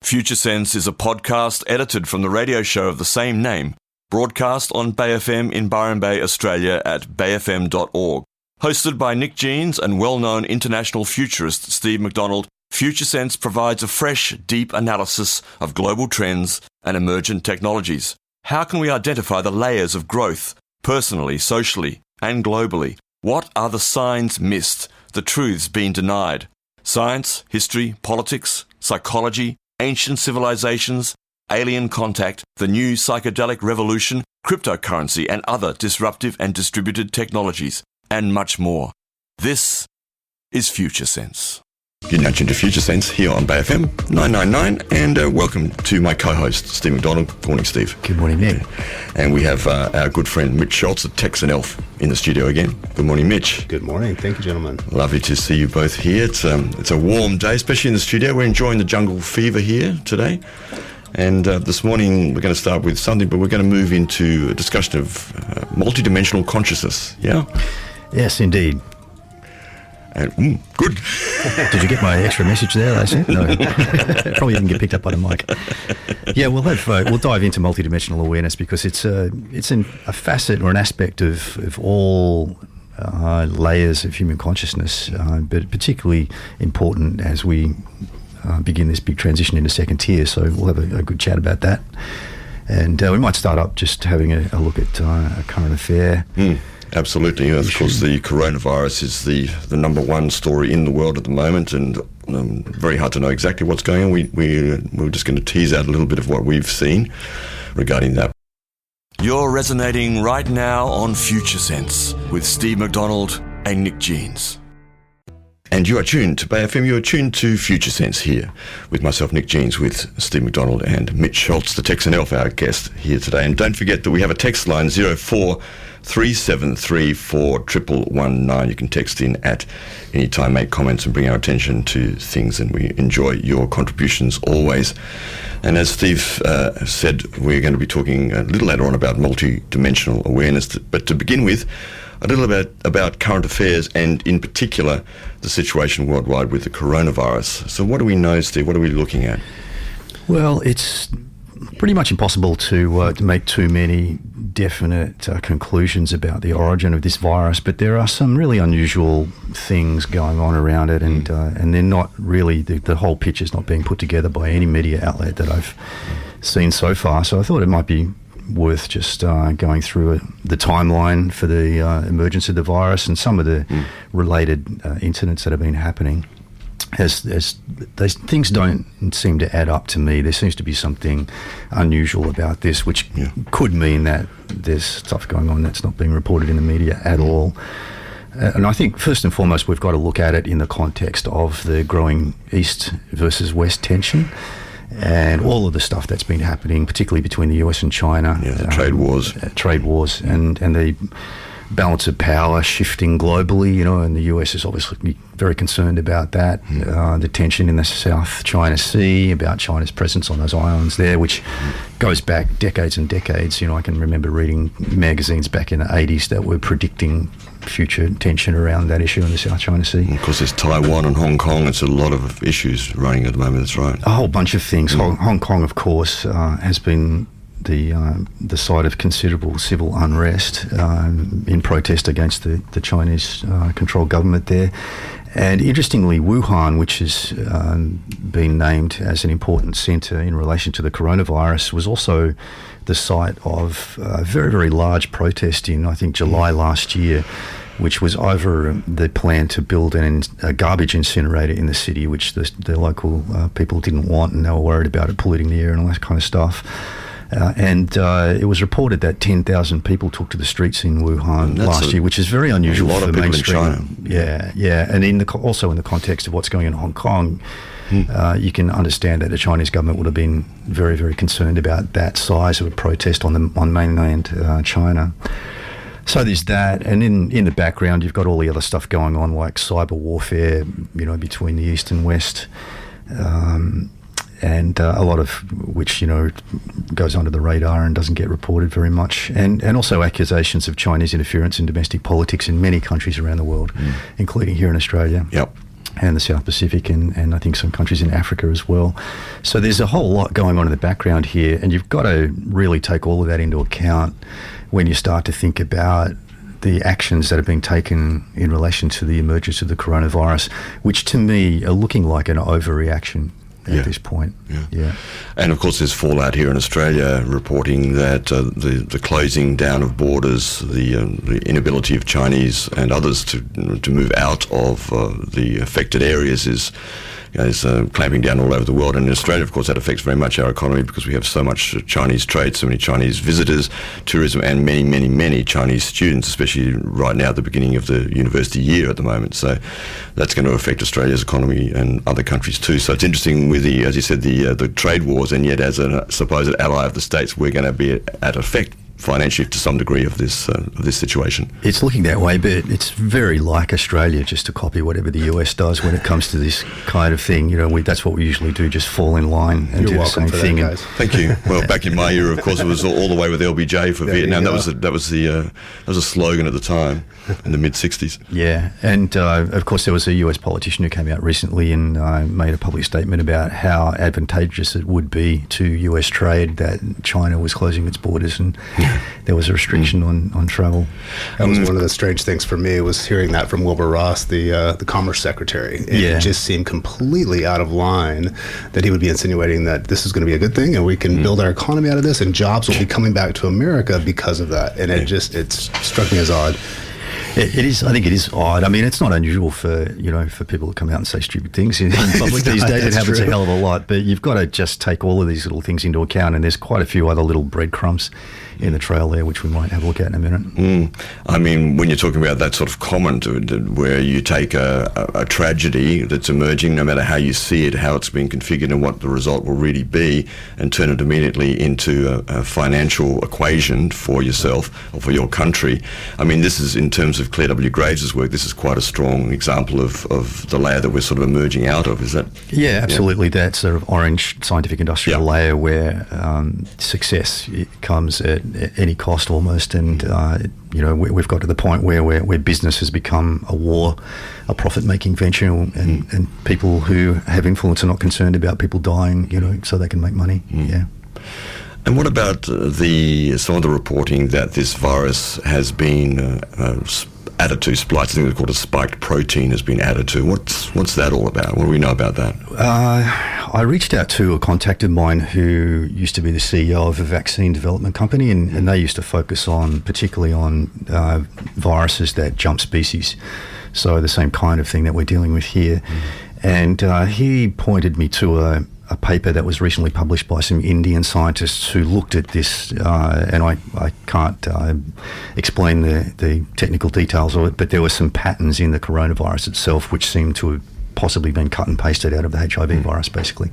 Future Sense is a podcast edited from the radio show of the same name, broadcast on Bay FM in Byron Bay, Australia at bayfm.org. Hosted by Nick Jeans and well-known international futurist Steve McDonald, Future Sense provides a fresh, deep analysis of global trends and emergent technologies. How can we identify the layers of growth, personally, socially, and globally? What are the signs missed, the truths being denied? Science, history, politics, psychology, ancient civilizations, alien contact, the new psychedelic revolution, cryptocurrency and other disruptive and distributed technologies, and much more. This is Future Sense. You're now tuned to Future Sense here on Bay FM 999, and welcome to my co-host, Steve McDonald. Good morning, Steve. Good morning, Nick. And we have our good friend Mitch Schultz at Tex and Elf in the studio again. Good morning, Mitch. Good morning. Thank you, gentlemen. Lovely to see you both here. It's a warm day, especially in the studio. We're enjoying the jungle fever here today. And this morning we're going to start with something, but we're going to move into a discussion of multidimensional consciousness, yeah? Yes, indeed. And, good. Did you get my extra message there, Lacey? No. Probably didn't get picked up by the mic. Yeah, we'll dive into multidimensional awareness because it's a facet or an aspect of all layers of human consciousness, but particularly important as we begin this big transition into second tier. So we'll have a good chat about that. And we might start up just having a look at a current affair. Absolutely. Of course, the coronavirus is the number one story in the world at the moment, and very hard to know exactly what's going on. We're just going to tease out a little bit of what we've seen regarding that. You're resonating right now on Future Sense with Steve McDonald and Nick Jeans. And you are tuned to Bay FM. You are tuned to Future Sense here with myself, Nick Jeans, with Steve McDonald and Mitch Schultz, the Tex and Elf, our guest here today. And don't forget that we have a text line 0437341119. You can text in at any time, make comments and bring our attention to things, and we enjoy your contributions always. And as Steve said, we're going to be talking a little later on about multi-dimensional awareness. But to begin with, a little about current affairs and, in particular, the situation worldwide with the coronavirus. So what do we know, Steve? What are we looking at? Well, it's pretty much impossible to make too many definite conclusions about the origin of this virus, but there are some really unusual things going on around it, and they're not really, the whole picture's not being put together by any media outlet that I've seen so far. So I thought it might be worth just going through the timeline for the emergence of the virus and some of the related incidents that have been happening. As those things don't seem to add up to me. There seems to be something unusual about this, which could mean that there's stuff going on that's not being reported in the media at all. And I think first and foremost we've got to look at it in the context of the growing East versus West tension and all of the stuff that's been happening, particularly between the US and China. Yeah, the trade wars. And the balance of power shifting globally, and the US is obviously very concerned about that. The tension in the South China Sea, about China's presence on those islands there, which goes back decades and decades. I can remember reading magazines back in the 80s that were predicting future tension around that issue in the South China Sea. And of course, there's Taiwan and Hong Kong. It's a lot of issues running at the moment, that's right. A whole bunch of things. Hong Kong, of course, has been the site of considerable civil unrest in protest against the Chinese controlled government there. And interestingly, Wuhan, which has been named as an important centre in relation to the coronavirus, was also the site of a very, very large protest in, I think, July last year, which was over the plan to build a garbage incinerator in the city, which the local people didn't want, and they were worried about it polluting the air and all that kind of stuff. And it was reported that 10,000 people took to the streets in Wuhan last year, which is very unusual for mainstream. In China. Yeah. And also in the context of what's going on in Hong Kong, you can understand that the Chinese government would have been very, very concerned about that size of a protest on mainland China. So there's that, and in the background you've got all the other stuff going on, like cyber warfare, between the East and West. And a lot of which, goes under the radar and doesn't get reported very much. And also accusations of Chinese interference in domestic politics in many countries around the world, including here in Australia. Yep. and the South Pacific, and I think some countries in Africa as well. So there's a whole lot going on in the background here, and you've got to really take all of that into account when you start to think about the actions that are being taken in relation to the emergence of the coronavirus, which to me are looking like an overreaction at this point. Yeah. And of course there's fallout here in Australia reporting that the closing down of borders, the inability of Chinese and others to move out of the affected areas is clamping down all over the world. And in Australia, of course, that affects very much our economy because we have so much Chinese trade, so many Chinese visitors, tourism, and many, many, many Chinese students, especially right now at the beginning of the university year at the moment. So that's going to affect Australia's economy and other countries too. So it's interesting with as you said, the trade wars, and yet as a supposed ally of the States, we're going to be at effect financially to some degree of this situation. It's looking that way, but it's very like Australia just to copy whatever the US does when it comes to this kind of thing. That's what we usually do, just fall in line and do the same thing. That, thank you. Well, back in my era, of course, it was all the way with LBJ for Vietnam. That was a slogan at the time in the mid-60s. Yeah, and of course there was a US politician who came out recently and made a public statement about how advantageous it would be to US trade that China was closing its borders and there was a restriction on travel. That was one of the strange things for me, was hearing that from Wilbur Ross, the Commerce Secretary. It just seemed completely out of line that he would be insinuating that this is going to be a good thing and we can build our economy out of this and jobs will be coming back to America because of that. And it struck me as odd. It is. I think it is odd. I mean, it's not unusual for people to come out and say stupid things in public these days. It happens a hell of a lot. But you've got to just take all of these little things into account. And there's quite a few other little breadcrumbs in the trail there, which we might have a look at in a minute. I mean, when you're talking about that sort of comment where you take a tragedy that's emerging, no matter how you see it, how it's being configured and what the result will really be, and turn it immediately into a financial equation for yourself or for your country. I mean, this is, in terms of Claire W. Graves' work, this is quite a strong example of the layer that we're sort of emerging out of, is that? Yeah, absolutely. That sort of orange scientific industrial layer where success comes at any cost almost, and we've got to the point where business has become a war, a profit-making venture, and people who have influence are not concerned about people dying, so they can make money. And what about some of the reporting that this virus has been added to, spliced? I think they call it a spiked protein has been added to. What's that all about? What do we know about that? I reached out to a contact of mine who used to be the CEO of a vaccine development company, and they used to focus particularly on viruses that jump species. So the same kind of thing that we're dealing with here. And he pointed me to a paper that was recently published by some Indian scientists who looked at this, and I can't explain the technical details of it, but there were some patterns in the coronavirus itself which seemed to have possibly been cut and pasted out of the HIV virus, basically.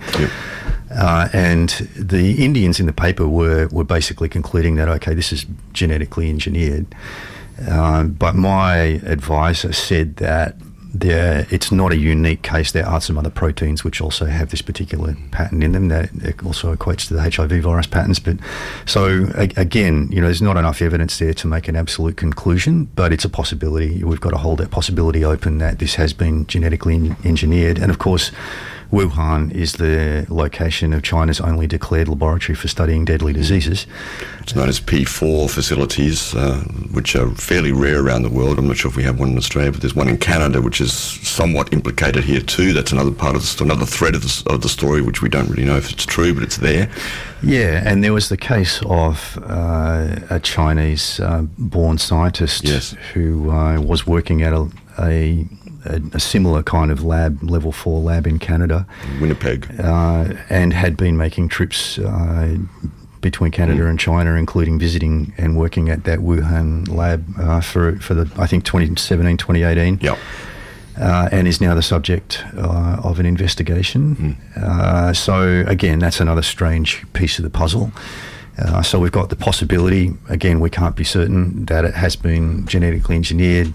And the Indians in the paper were basically concluding that, okay, this is genetically engineered. But my advisor said that it's not a unique case. There are some other proteins which also have this particular pattern in them that also equates to the HIV virus patterns. But so again, there's not enough evidence there to make an absolute conclusion, but it's a possibility. We've got to hold that possibility open that this has been genetically engineered. And of course, Wuhan is the location of China's only declared laboratory for studying deadly diseases. It's known as P4 facilities, which are fairly rare around the world. I'm not sure if we have one in Australia, but there's one in Canada, which is somewhat implicated here too. That's another part of another thread of the story, which we don't really know if it's true, but it's there. Yeah, and there was the case of a Chinese-born scientist who was working at a similar kind of lab, level 4 lab in Canada. Winnipeg. And had been making trips between Canada and China, including visiting and working at that Wuhan lab for the, I think, 2017, 2018. Yep. And is now the subject of an investigation. So again, that's another strange piece of the puzzle. So we've got the possibility, again, we can't be certain that it has been genetically engineered,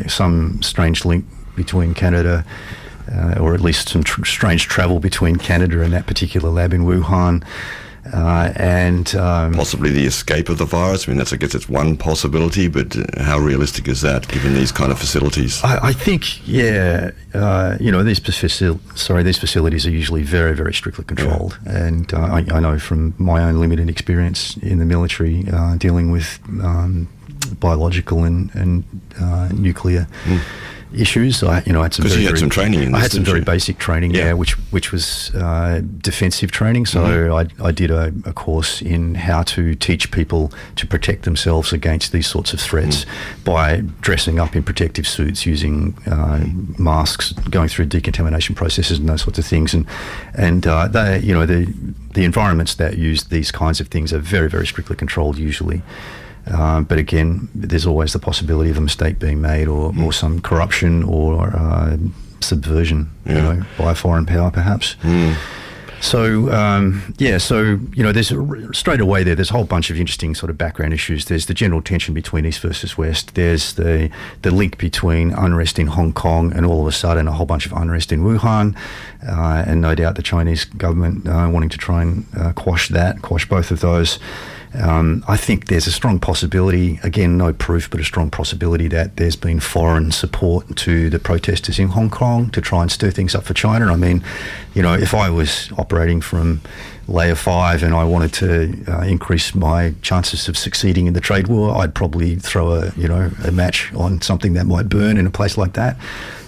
some strange link between Canada, or at least some strange travel between Canada and that particular lab in Wuhan. and possibly the escape of the virus. I mean, I guess it's one possibility, but how realistic is that, given these kind of facilities? I think, these facilities are usually very, very strictly controlled, and I know from my own limited experience in the military dealing with biological and nuclear issues. I had some because you had some training in this, I had some very basic training, which was defensive training. So I did a course in how to teach people to protect themselves against these sorts of threats by dressing up in protective suits, using masks, going through decontamination processes and those sorts of things. And they, the environments that use these kinds of things are very, very strictly controlled usually. But again, there's always the possibility of a mistake being made, or some corruption or subversion, by a foreign power, perhaps. So, there's straight away there's a whole bunch of interesting sort of background issues. There's the general tension between East versus West. There's the link between unrest in Hong Kong and all of a sudden a whole bunch of unrest in Wuhan, and no doubt the Chinese government wanting to try and quash both of those. I think there's a strong possibility, again, no proof, but a strong possibility that there's been foreign support to the protesters in Hong Kong to try and stir things up for China. I mean, if I was operating from layer 5 and I wanted to increase my chances of succeeding in the trade war, I'd probably throw a match on something that might burn in a place like that.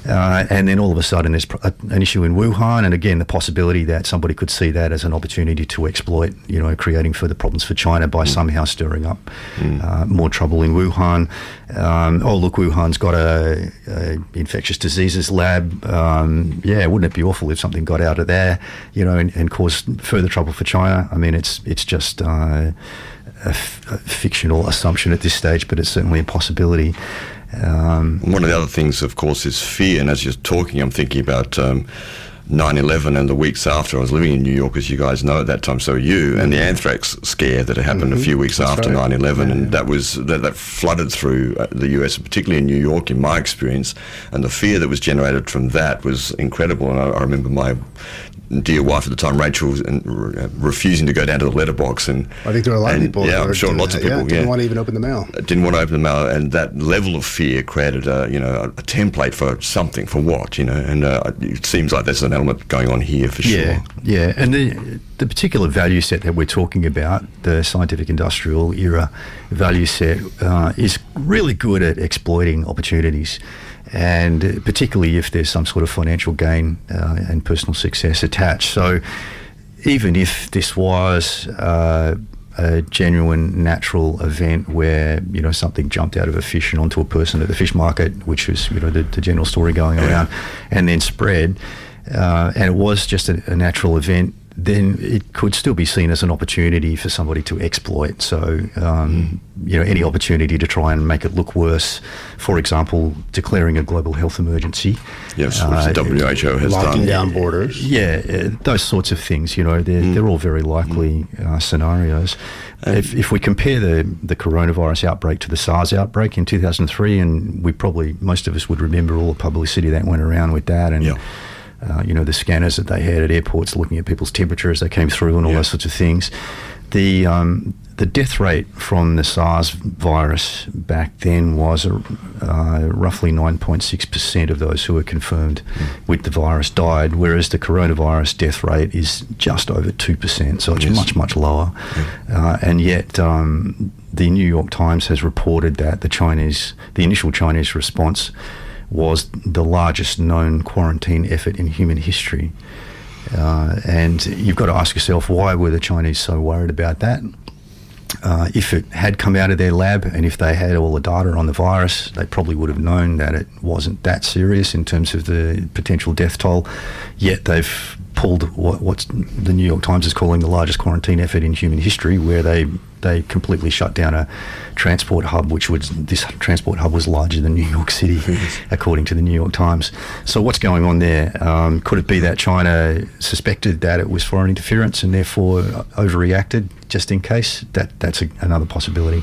And then all of a sudden there's an issue in Wuhan, and again the possibility that somebody could see that as an opportunity to exploit, creating further problems for China by somehow stirring up more trouble in Wuhan. Wuhan's got a infectious diseases lab. Wouldn't it be awful if something got out of there, and caused further trouble for China? I mean, it's just a fictional assumption at this stage, but it's certainly a possibility. One of the other things, of course, is fear. And as you're talking, I'm thinking about 9/11 and the weeks after. I was living in New York, as you guys know, at that time. So you and the anthrax scare that had happened a few weeks after 9/11, and that flooded through the US, particularly in New York, in my experience. And the fear that was generated from that was incredible. And I remember my dear wife at the time, Rachel, refusing to go down to the letterbox. And I think there were a lot of people. Yeah, I'm sure lots of people didn't want to even open the mail. Didn't want to open the mail, and that level of fear created a template for something, for what, and it seems like there's an element going on here for sure. Yeah, and the particular value set that we're talking about, the scientific industrial era value set, is really good at exploiting opportunities. And particularly if there's some sort of financial gain and personal success attached. So even if this was a genuine natural event where something jumped out of a fish and onto a person at the fish market, which was the general story going around, and then spread, and it was just a natural event, then it could still be seen as an opportunity for somebody to exploit. So, any opportunity to try and make it look worse, for example, declaring a global health emergency. Yes, which the WHO has locking done. down borders. Those sorts of things, they're all very likely scenarios. If we compare the coronavirus outbreak to the SARS outbreak in 2003, and most of us would remember all the publicity that went around with that, and the scanners that they had at airports looking at people's temperature as they came through and all those sorts of things. The death rate from the SARS virus back then was roughly 9.6% of those who were confirmed with the virus died, whereas the coronavirus death rate is just over 2%, so it's much, much lower. And yet the New York Times has reported that the initial Chinese response was the largest known quarantine effort in human history. And you've got to ask yourself, why were the Chinese so worried about that? If it had come out of their lab and if they had all the data on the virus, they probably would have known that it wasn't that serious in terms of the potential death toll. Yet they've pulled what the New York Times is calling the largest quarantine effort in human history, where they completely shut down a transport hub, this transport hub was larger than New York City, according to the New York Times. So what's going on there? Could it be that China suspected that it was foreign interference and therefore overreacted just in case? That's another possibility.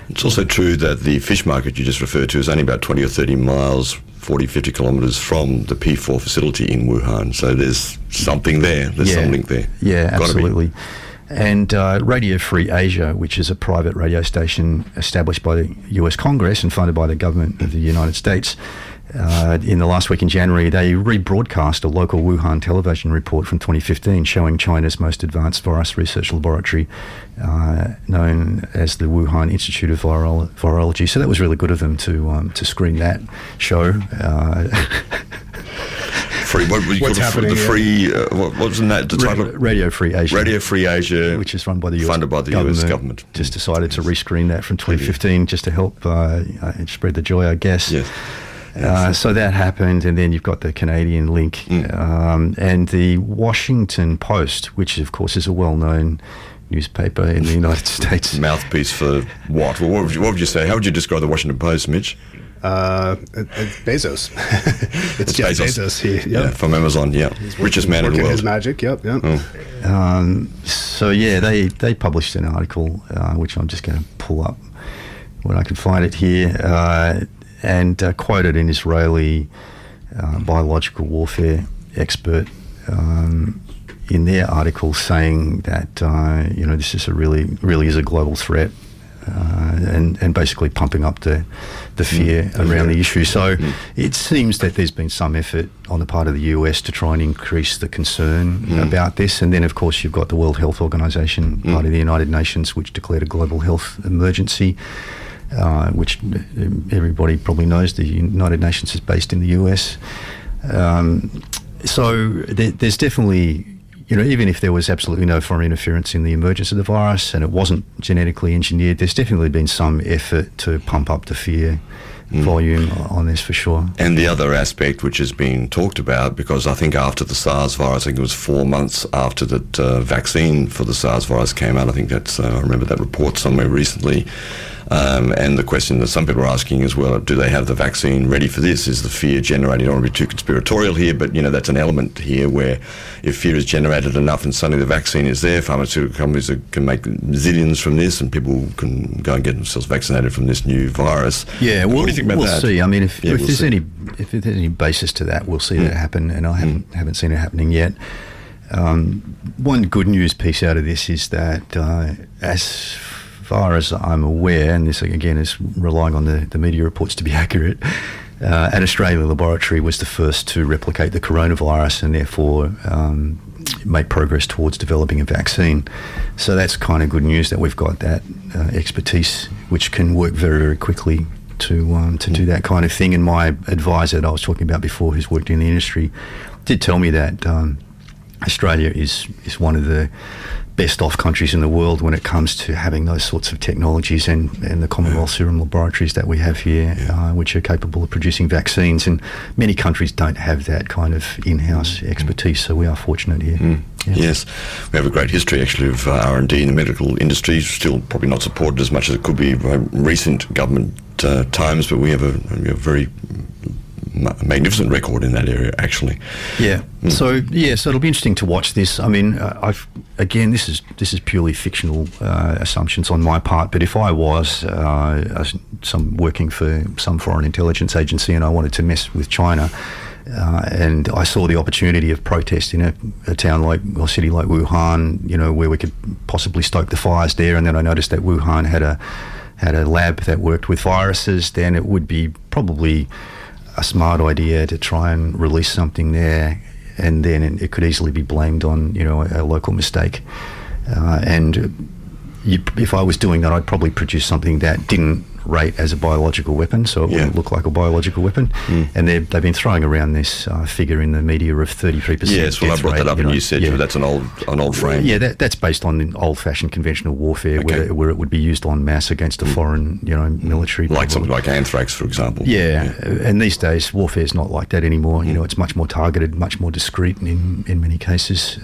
It's also true that the fish market you just referred to is only about 20 or 30 miles, 40, 50 kilometres from the P4 facility in Wuhan. So there's something there. There's some link there. Yeah, absolutely. And Radio Free Asia, which is a private radio station established by the US Congress and funded by the government of the United States, in the last week in January, they rebroadcast a local Wuhan television report from 2015 showing China's most advanced virus research laboratory, known as the Wuhan Institute of Virology. So that was really good of them to screen that show. Free, what was What's happening? The free, what wasn't that the title? Radio Free Asia. Radio Free Asia, which is run by the US funded by the US government. Just decided to rescreen that from 2015 just to help spread the joy, I guess. Yes. So that happened, and then you've got the Canadian link and the Washington Post, which of course is a well-known newspaper in the United States. Mouthpiece for what? Well, what would you say? How would you describe the Washington Post, Mitch? Bezos. it's Jeff Bezos. From Amazon. Richest man in the world. His magic. So they published an article which I'm just going to pull up when I can find it here, and quoted an Israeli biological warfare expert in their article saying that this is really is a global threat. And basically pumping up the fear around the issue. So it seems that there's been some effort on the part of the US to try and increase the concern about this. And then, of course, you've got the World Health Organization, part of the United Nations, which declared a global health emergency, which everybody probably knows the United Nations is based in the US. So there's definitely... even if there was absolutely no foreign interference in the emergence of the virus and it wasn't genetically engineered, there's definitely been some effort to pump up the fear volume on this for sure. And the other aspect which has been talked about, because I think after the SARS virus, I think it was 4 months after that vaccine for the SARS virus came out, I think that's, I remember that report somewhere recently, and the question that some people are asking is, well, do they have the vaccine ready for this? Is the fear generated? I don't want to be too conspiratorial here, but that's an element here where if fear is generated enough and suddenly the vaccine is there, pharmaceutical companies can make zillions from this and people can go and get themselves vaccinated from this new virus. Yeah, what do you think about that? We'll see. I mean, if there's any basis to that, we'll see that happen, and I haven't seen it happening yet. One good news piece out of this is that as far as I'm aware, and this again is relying on the media reports to be accurate, an Australian laboratory was the first to replicate the coronavirus and therefore make progress towards developing a vaccine. So that's kind of good news that we've got that expertise which can work very, very quickly to do that kind of thing. And my advisor that I was talking about before, who's worked in the industry, did tell me that Australia is one of the best off countries in the world when it comes to having those sorts of technologies, and the Commonwealth Serum Laboratories that we have here, which are capable of producing vaccines. And many countries don't have that kind of in-house expertise, so we are fortunate here. Yes, we have a great history actually of R&D in the medical industry, still probably not supported as much as it could be by recent government times, but we have a very magnificent record in that area, actually. So it'll be interesting to watch this. I mean, this is purely fictional assumptions on my part, but if I was working for some foreign intelligence agency and I wanted to mess with China, and I saw the opportunity of protest in a town or city like Wuhan, where we could possibly stoke the fires there, and then I noticed that Wuhan had a lab that worked with viruses, then it would be probably a smart idea to try and release something there, and then it could easily be blamed on a local mistake. If I was doing that, I'd probably produce something that didn't rate as a biological weapon, so it wouldn't look like a biological weapon. And they've been throwing around this figure in the media of 33%. Yes, well, I brought that up, and you said that's an old frame. Yeah, that's based on old-fashioned conventional warfare, where it would be used en masse against a foreign, military. Like something like anthrax, for example. Yeah, and these days warfare is not like that anymore. It's much more targeted, much more discreet in many cases.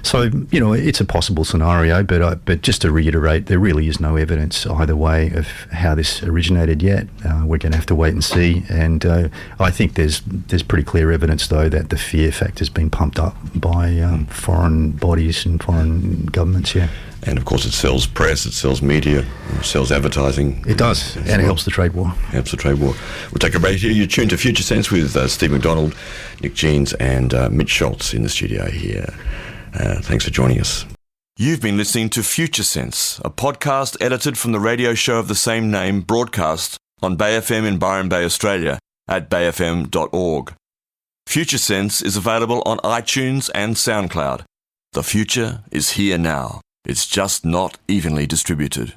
So it's a possible scenario, but just to reiterate, there really is no evidence either way of how this originated yet. We're going to have to wait and see, and I think there's pretty clear evidence though that the fear factor has been pumped up by foreign bodies and foreign governments. And of course it sells press, it sells media, it sells advertising. It does, and it helps the trade war. We'll take a break here. You're tuned to Future Sense with Steve McDonald, Nick Jeans and Mitch Schultz in the studio here. Thanks for joining us. You've been listening to Future Sense, a podcast edited from the radio show of the same name, broadcast on Bay FM in Byron Bay, Australia, at bayfm.org. Future Sense is available on iTunes and SoundCloud. The future is here now. It's just not evenly distributed.